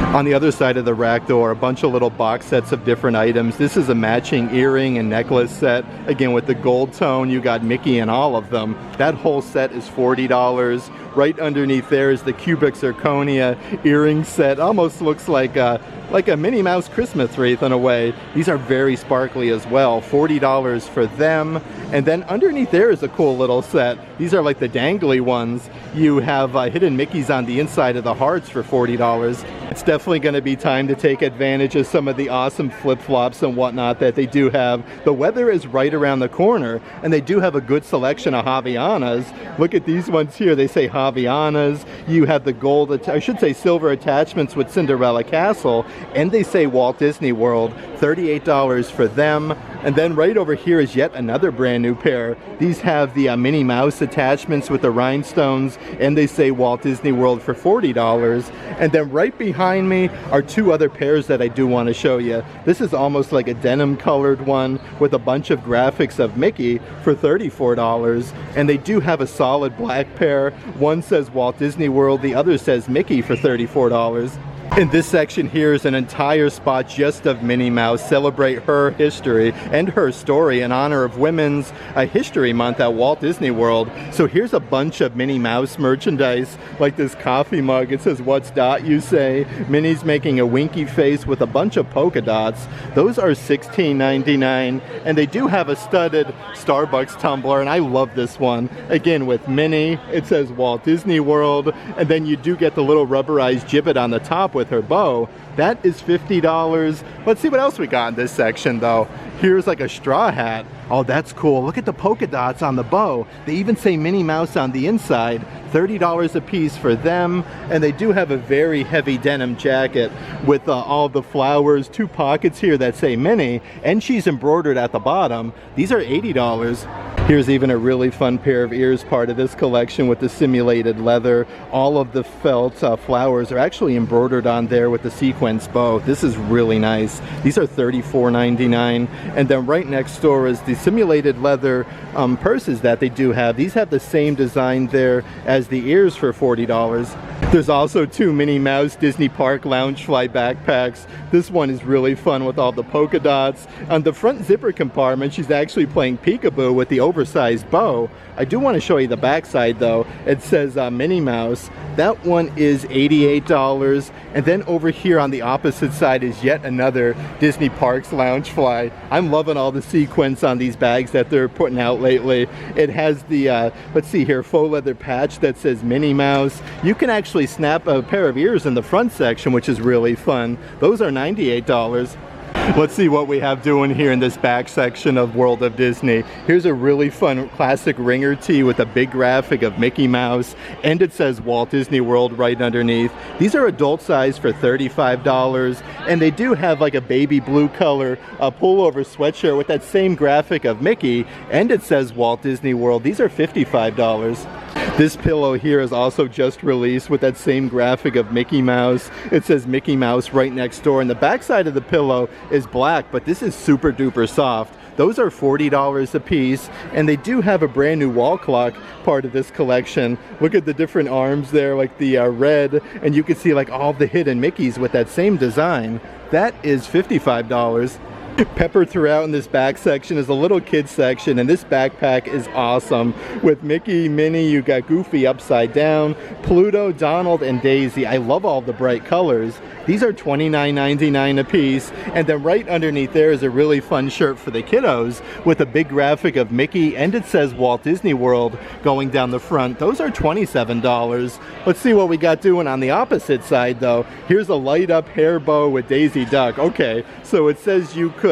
On the other side of the rack though are a bunch of little box sets of different items. This is a matching earring and necklace set. Again with the gold tone, you got Mickey in all of them. That whole set is $40. Right underneath there is the cubic zirconia earring set. Almost looks like a Minnie Mouse Christmas wreath in a way. These are very sparkly as well. $40 for them. And then underneath there is a cool little set. These are like the dangly ones. You have hidden Mickeys on the inside of the hearts for $40. It's definitely going to be time to take advantage of some of the awesome flip-flops and whatnot that they do have. The weather is right around the corner, and they do have a good selection of Javianas. Look at these ones here. They say Javianas. You have the gold, I should say silver attachments with Cinderella Castle, and they say Walt Disney World. $38 for them. And then right over here is yet another brand new pair. These have the Minnie Mouse attachments with the rhinestones, and they say Walt Disney World for $40. And then right behind me are two other pairs that I do want to show you. This is almost like a denim colored one with a bunch of graphics of Mickey for $34. And they do have a solid black pair. One says Walt Disney World, the other says Mickey for $34. In this section here is an entire spot just of Minnie Mouse. Celebrate her history and her story in honor of Women's History Month at Walt Disney World. So here's a bunch of Minnie Mouse merchandise, like this coffee mug. It says, "What's dot you say?" Minnie's making a winky face with a bunch of polka dots. Those are $16.99, and they do have a studded Starbucks tumbler, and I love this one. Again, with Minnie, it says Walt Disney World, and then you do get the little rubberized gibbet on the top with her bow. That is $50. Let's see what else we got in this section though. Here's like a straw hat. Oh, that's cool. Look at the polka dots on the bow. They even say Minnie Mouse on the inside. $30 a piece for them. And they do have a very heavy denim jacket with all the flowers, two pockets here that say Minnie, and she's embroidered at the bottom. These are $80. Here's even a really fun pair of ears, part of this collection with the simulated leather. All of the felt flowers are actually embroidered on there with the sequence bow. This is really nice. These are $34.99. And then right next door is the simulated leather purses that they do have. These have the same design there as the ears for $40. There's also two Minnie Mouse Disney Park Loungefly backpacks. This one is really fun with all the polka dots. On the front zipper compartment, she's actually playing peekaboo with the oversized bow. I do want to show you the backside though. It says Minnie Mouse. That one is $88. And then over here on the opposite side is yet another Disney Parks Loungefly. I'm loving all the sequins on these bags that they're putting out lately. It has the, let's see here, faux leather patch that says Minnie Mouse. You can actually snap a pair of ears in the front section, which is really fun. Those are $98. Let's see what we have doing here in this back section of World of Disney. Here's a really fun classic ringer tee with a big graphic of Mickey Mouse, and it says Walt Disney World right underneath. These are adult size for $35, and they do have like a baby blue color pullover sweatshirt with that same graphic of Mickey, and it says Walt Disney World. These are $55. This pillow here is also just released with that same graphic of Mickey Mouse. It says Mickey Mouse right next door, and the back side of the pillow is black, but this is super duper soft. Those are $40 a piece, and they do have a brand new wall clock part of this collection. Look at the different arms there, like the red, and you can see like all the hidden Mickeys with that same design. That is $55. Peppered throughout in this back section is a little kids section, and this backpack is awesome. With Mickey, Minnie, you got Goofy upside down, Pluto, Donald, and Daisy. I love all the bright colors. These are $29.99 a piece, and then right underneath there is a really fun shirt for the kiddos with a big graphic of Mickey, and it says Walt Disney World going down the front. Those are $27. Let's see what we got doing on the opposite side though. Here's a light up hair bow with Daisy Duck. Okay, so it says you could,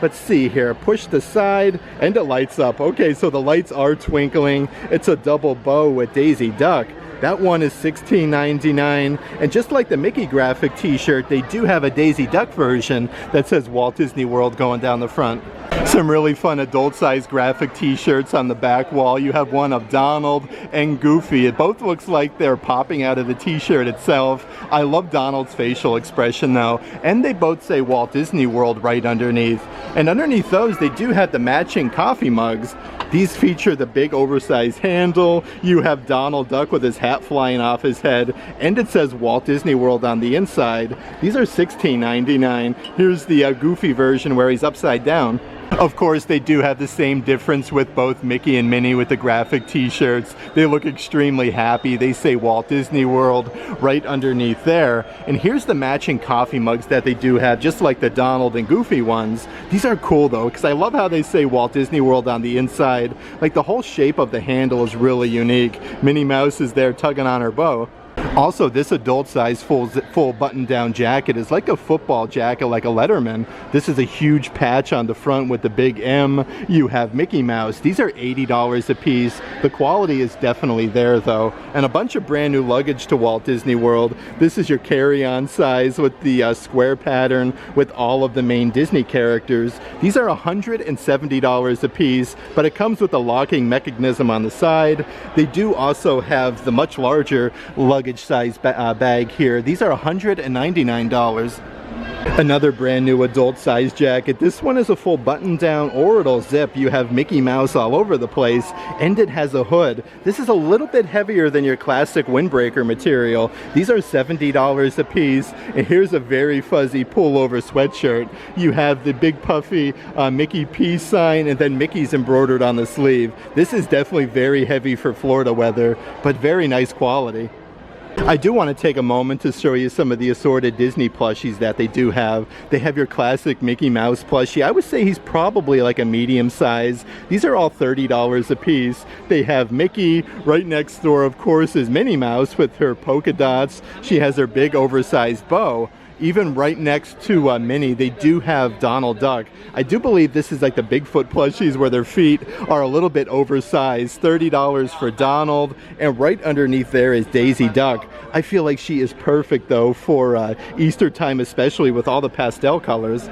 let's see here, push the side and it lights up. Okay, so the lights are twinkling. It's a double bow with Daisy Duck. That one is $16.99, and just like the Mickey graphic t-shirt, they do have a Daisy Duck version that says Walt Disney World going down the front. Some really fun adult-sized graphic t-shirts on the back wall. You have one of Donald and Goofy. It both looks like they're popping out of the t-shirt itself. I love Donald's facial expression though, and they both say Walt Disney World right underneath. And underneath those, they do have the matching coffee mugs. These feature the big oversized handle. You have Donald Duck with his hat flying off his head, and it says Walt Disney World on the inside. These are $16.99. Here's the Goofy version where he's upside down. Of course, they do have the same difference with both Mickey and Minnie with the graphic t-shirts. They look extremely happy. They say Walt Disney World right underneath there. And here's the matching coffee mugs that they do have, just like the Donald and Goofy ones. These are cool though, because I love how they say Walt Disney World on the inside. Like the whole shape of the handle is really unique. Minnie Mouse is there tugging on her bow. Also, this adult size full button down jacket is like a football jacket, like a Letterman. This is a huge patch on the front with the big M. You have Mickey Mouse. These are $80 a piece. The quality is definitely there though. And a bunch of brand new luggage to Walt Disney World. This is your carry-on size with the square pattern with all of the main Disney characters. These are $170 a piece, but it comes with a locking mechanism on the side. They do also have the much larger luggage size bag here. These are $199. Another brand new adult size jacket. This one is a full button down or it'll zip. You have Mickey Mouse all over the place and it has a hood. This is a little bit heavier than your classic windbreaker material. These are $70 a piece. And here's a very fuzzy pullover sweatshirt. You have the big puffy Mickey peace sign and then Mickey's embroidered on the sleeve. This is definitely very heavy for Florida weather, but very nice quality. I do want to take a moment to show you some of the assorted Disney plushies that they do have. They have your classic Mickey Mouse plushie. I would say he's probably like a medium size. These are all $30 a piece. They have Mickey. Right next door, of course, is Minnie Mouse with her polka dots. She has her big oversized bow. Even right next to Minnie, they do have Donald Duck. I do believe this is like the Bigfoot plushies where their feet are a little bit oversized. $30 for Donald, and right underneath there is Daisy Duck. I feel like she is perfect though for Easter time, especially with all the pastel colors.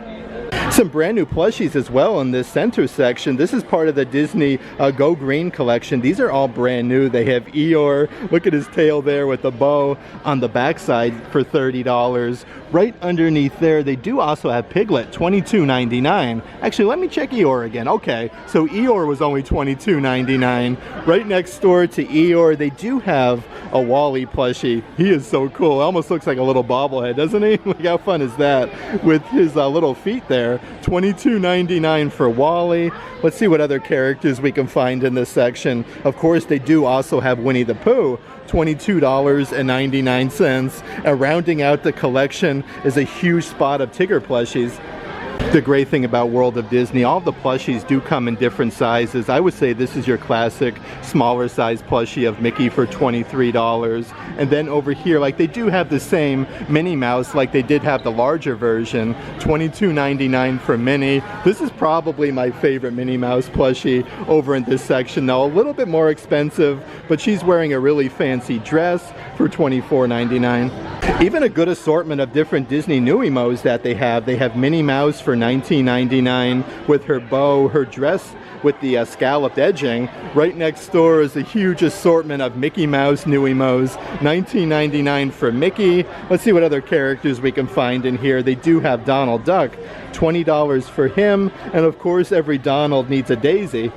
Some brand new plushies as well in this center section. This is part of the Disney Go Green collection. These are all brand new. They have Eeyore. Look at his tail there with the bow on the backside for $30. Right underneath there, they do also have Piglet, $22.99. Actually, let me check Eeyore again. Okay, so Eeyore was only $22.99. Right next door to Eeyore, they do have a Wall-E plushie. He is so cool. Almost looks like a little bobblehead, doesn't he? Like, how fun is that? With his little feet there. $22.99 for Wall-E. Let's see what other characters we can find in this section. Of course, they do also have Winnie the Pooh. $22.99. And rounding out the collection is a huge spot of Tigger plushies. The great thing about World of Disney, all of the plushies do come in different sizes. I would say this is your classic smaller size plushie of Mickey for $23. And then over here, like they do have the same Minnie Mouse, like they did have the larger version, $22.99 for Minnie. This is probably my favorite Minnie Mouse plushie over in this section, though a little bit more expensive, but she's wearing a really fancy dress for $24.99. Even a good assortment of different Disney new emos that they have. They have Minnie Mouse for $19.99 with her bow, her dress with the scalloped edging. Right next door is a huge assortment of Mickey Mouse new emos, $19.99 for Mickey. Let's see what other characters we can find in here. They do have Donald Duck, $20 for him, and of course every Donald needs a Daisy.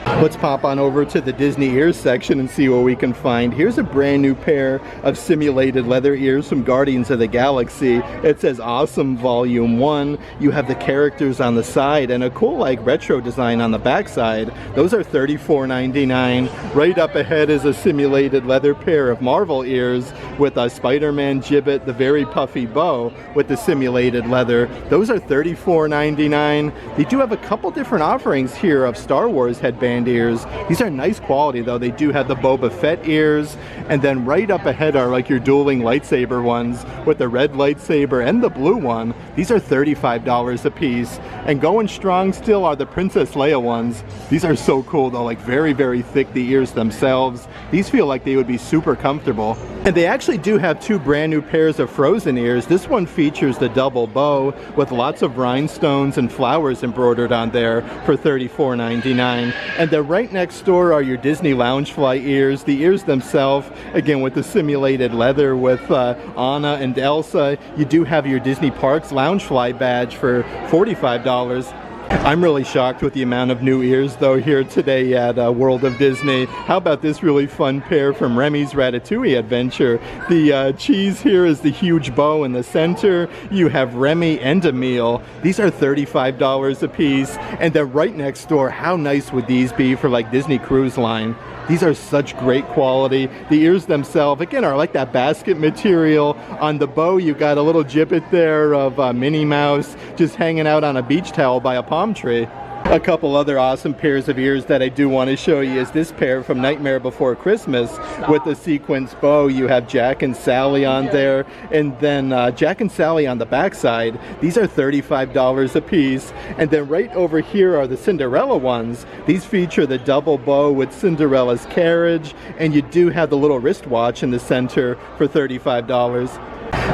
Let's pop on over to the Disney ears section and see what we can find. Here's a brand new pair of simulated leather ears from Guardians of the Galaxy. It says Awesome Volume 1. You have the characters on the side and a cool like retro design on the back side. Those are $34.99. Right up ahead is a simulated leather pair of Marvel ears with a Spider-Man gibbet, the very puffy bow with the simulated leather. Those are $34.99. They do have a couple different offerings here of Star Wars headbands ears. These are nice quality though. They do have the Boba Fett ears, and then right up ahead are like your dueling lightsaber ones with the red lightsaber and the blue one. These are $35 a piece, and going strong still are the Princess Leia ones. These are so cool though, like very, very thick, the ears themselves. These feel like they would be super comfortable. And they actually do have two brand new pairs of Frozen ears. This one features the double bow with lots of rhinestones and flowers embroidered on there for $34.99. And then right next door are your Disney Loungefly ears. The ears themselves, again with the simulated leather with Anna and Elsa. You do have your Disney Parks Loungefly badge for $45. I'm really shocked with the amount of new ears though here today at World of Disney. How about this really fun pair from Remy's Ratatouille Adventure? The cheese here is the huge bow in the center. You have Remy and Emile. These are $35 a piece. And then right next door, how nice would these be for like Disney Cruise Line? These are such great quality. The ears themselves, again, are like that basket material. On the bow, you got a little gibbet there of Minnie Mouse just hanging out on a beach towel by a palm tree. A couple other awesome pairs of ears that I do want to show you is this pair from Nightmare Before Christmas with the sequence bow. You have Jack and Sally on there, and then Jack and Sally on the backside. These are $35 a piece. And then right over here are the Cinderella ones. These feature the double bow with Cinderella's carriage, and you do have the little wristwatch in the center for $35.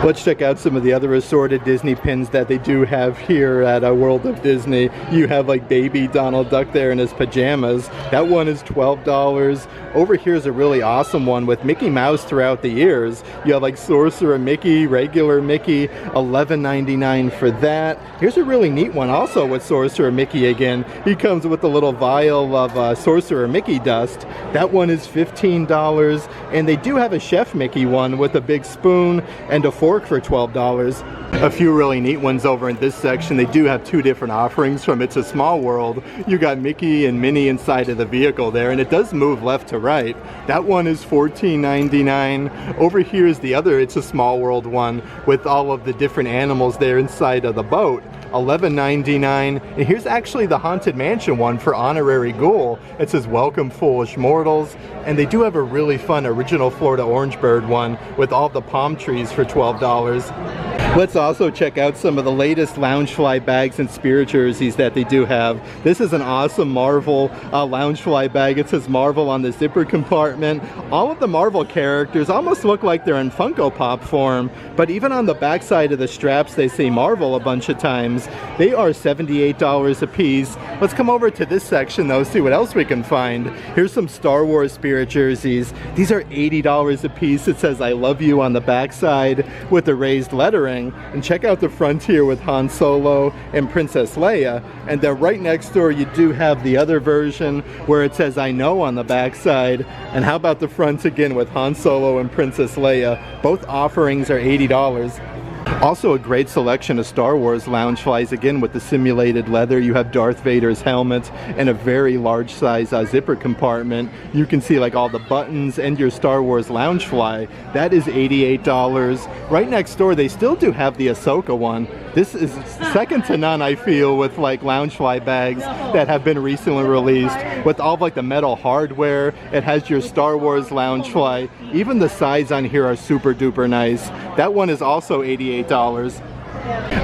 Let's check out some of the other assorted Disney pins that they do have here at World of Disney. You have like baby Donald Duck there in his pajamas. That one is $12. Over here is a really awesome one with Mickey Mouse throughout the ears. You have like Sorcerer Mickey, regular Mickey, $11.99 for that. Here's a really neat one also with Sorcerer Mickey again. He comes with a little vial of Sorcerer Mickey dust. That one is $15. And they do have a Chef Mickey one with a big spoon and a fork for $12. A few really neat ones over in this section. They do have two different offerings from It's a Small World. You got Mickey and Minnie inside of the vehicle there, and it does move left to right. That one is $14.99. Over here is the other It's a Small World one with all of the different animals there inside of the boat. $11.99. And here's actually the Haunted Mansion one for Honorary Ghoul. It says Welcome Foolish Mortals. And they do have a really fun original Florida Orange Bird one with all the palm trees for $12. Let's also check out some of the latest Loungefly bags and spirit jerseys that they do have. This is an awesome Marvel Loungefly bag. It says Marvel on the zipper compartment. All of the Marvel characters almost look like they're in Funko Pop form, but even on the back side of the straps they say Marvel a bunch of times. They are $78 a piece. Let's come over to this section though, see what else we can find. Here's some Star Wars spirit jerseys. These are $80 a piece. It says I love you on the back side with the raised lettering. And check out the front here with Han Solo and Princess Leia. And then right next door you do have the other version where it says I know on the back side. And how about the front again with Han Solo and Princess Leia? Both offerings are $80. Also a great selection of Star Wars Loungeflies, again with the simulated leather. You have Darth Vader's helmet and a very large size zipper compartment. You can see like all the buttons and your Star Wars Loungefly. That is $88. Right next door they still do have the Ahsoka one. This is second to none, I feel, with like Loungefly bags that have been recently released with all of like the metal hardware. It has your Star Wars Loungefly. Even the sides on here are super duper nice. That one is also $88.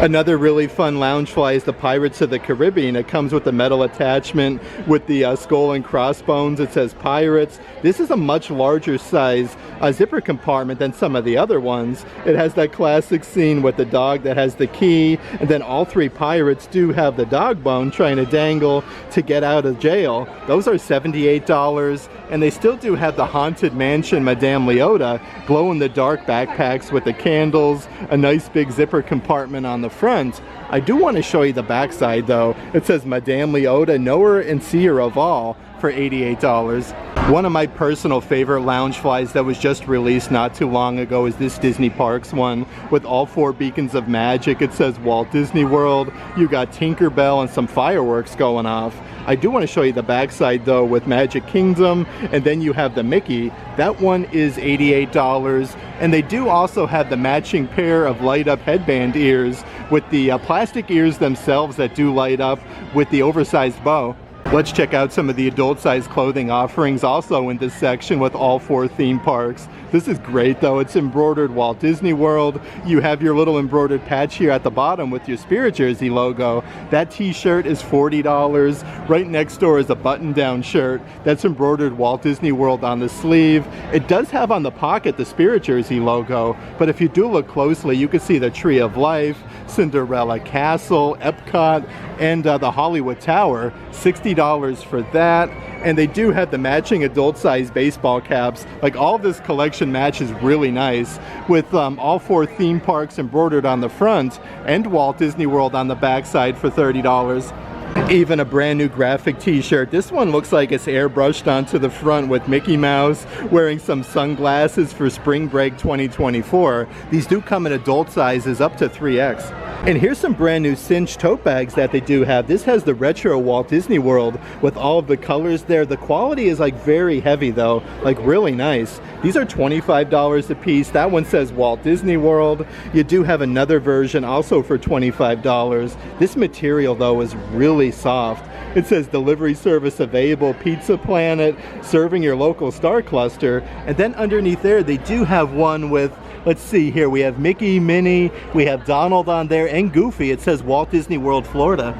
Another really fun Loungefly is the Pirates of the Caribbean. It comes with the metal attachment with the skull and crossbones. It says Pirates. This is a much larger size zipper compartment than some of the other ones. It has that classic scene with the dog that has the key, and then all three pirates do have the dog bone trying to dangle to get out of jail. Those are $78, and they still do have the Haunted Mansion Madame Leota glow-in-the-dark backpacks with the candles, a nice big zipper compartment on the front. I do want to show you the backside though. It says Madame Leota, know her and see her of all for $88. One of my personal favorite Loungeflies that was just released not too long ago is this Disney Parks one with all four beacons of magic. It says Walt Disney World. You got Tinkerbell and some fireworks going off. I do want to show you the backside though with Magic Kingdom, and then you have the Mickey. That one is $88, and they do also have the matching pair of light up headband ears with the plastic ears themselves that do light up with the oversized bow. Let's check out some of the adult size clothing offerings also in this section with all four theme parks. This is great though. It's embroidered Walt Disney World. You have your little embroidered patch here at the bottom with your Spirit Jersey logo. That t-shirt is $40. Right next door is a button-down shirt that's embroidered Walt Disney World on the sleeve. It does have on the pocket the Spirit Jersey logo, but if you do look closely you can see the Tree of Life, Cinderella Castle, Epcot, and the Hollywood Tower. $60 for that. And they do have the matching adult size baseball caps. Like all of this collection matches really nice with all four theme parks embroidered on the front and Walt Disney World on the back side for $30. Even a brand new graphic t-shirt. This one looks like it's airbrushed onto the front with Mickey Mouse wearing some sunglasses for Spring Break 2024. These do come in adult sizes up to 3X. And here's some brand new cinch tote bags that they do have. This has the retro Walt Disney World with all of the colors there. The quality is like very heavy though, like really nice. These are $25 a piece. That one says Walt Disney World. You do have another version also for $25. This material though is really soft. It says delivery service available, Pizza Planet, serving your local star cluster. And then underneath there they do have one with, let's see here, we have Mickey, Minnie, we have Donald on there, and Goofy. It says Walt Disney World, Florida.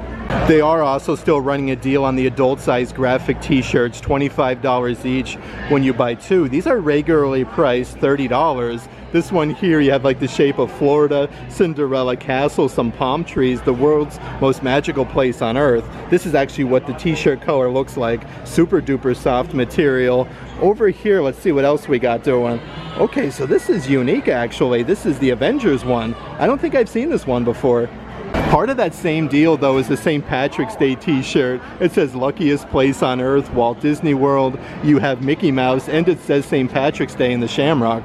They are also still running a deal on the adult size graphic t-shirts, $25 each when you buy two. These are regularly priced $30. This one here, you have like the shape of Florida, Cinderella Castle, some palm trees, the world's most magical place on earth. This is actually what the t-shirt color looks like. Super duper soft material. Over here, let's see what else we got doing. Okay, so this is unique actually. This is the Avengers one. I don't think I've seen this one before. Part of that same deal though is the St. Patrick's Day t-shirt. It says luckiest place on earth, Walt Disney World. You have Mickey Mouse and it says St. Patrick's Day in the Shamrock.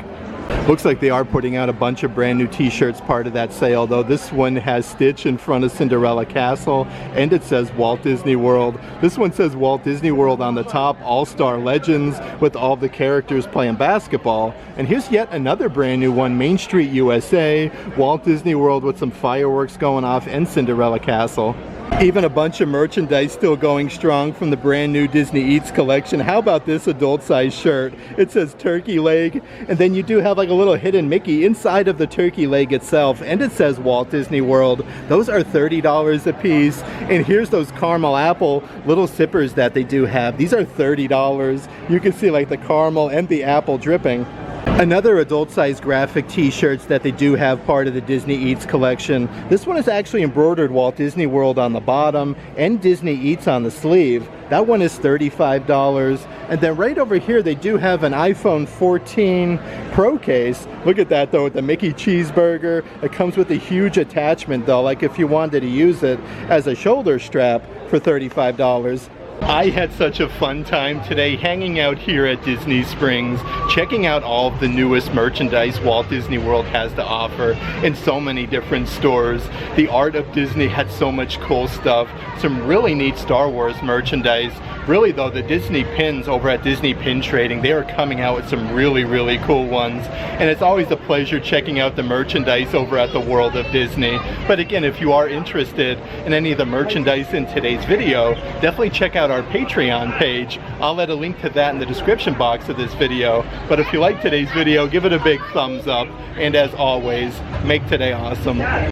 Looks like they are putting out a bunch of brand new t-shirts part of that sale though. This one has Stitch in front of Cinderella Castle and it says Walt Disney World. This one says Walt Disney World on the top, All-Star Legends with all the characters playing basketball. And here's yet another brand new one, Main Street USA, Walt Disney World with some fireworks going off and Cinderella Castle. Even a bunch of merchandise still going strong from the brand new Disney Eats collection. How about this adult size shirt? It says turkey leg, and then you do have like a little hidden Mickey inside of the turkey leg itself, and it says Walt Disney World. Those are $30 a piece. And here's those caramel apple little sippers that they do have. These are $30. You can see like the caramel and the apple dripping. Another adult size graphic t-shirts that they do have part of the Disney Eats collection. This one is actually embroidered Walt Disney World on the bottom and Disney Eats on the sleeve. That one is $35. And then right over here they do have an iPhone 14 Pro case. Look at that though with the Mickey cheeseburger. It comes with a huge attachment though, like if you wanted to use it as a shoulder strap for $35. I had such a fun time today hanging out here at Disney Springs, checking out all of the newest merchandise Walt Disney World has to offer in so many different stores. The Art of Disney had so much cool stuff, some really neat Star Wars merchandise. Really though, the Disney pins over at Disney Pin Trading, they are coming out with some really cool ones. And it's always a pleasure checking out the merchandise over at the World of Disney. But again, if you are interested in any of the merchandise in today's video, definitely check out our Patreon page. I'll add a link to that in the description box of this video. But if you like today's video, give it a big thumbs up. And as always, make today awesome.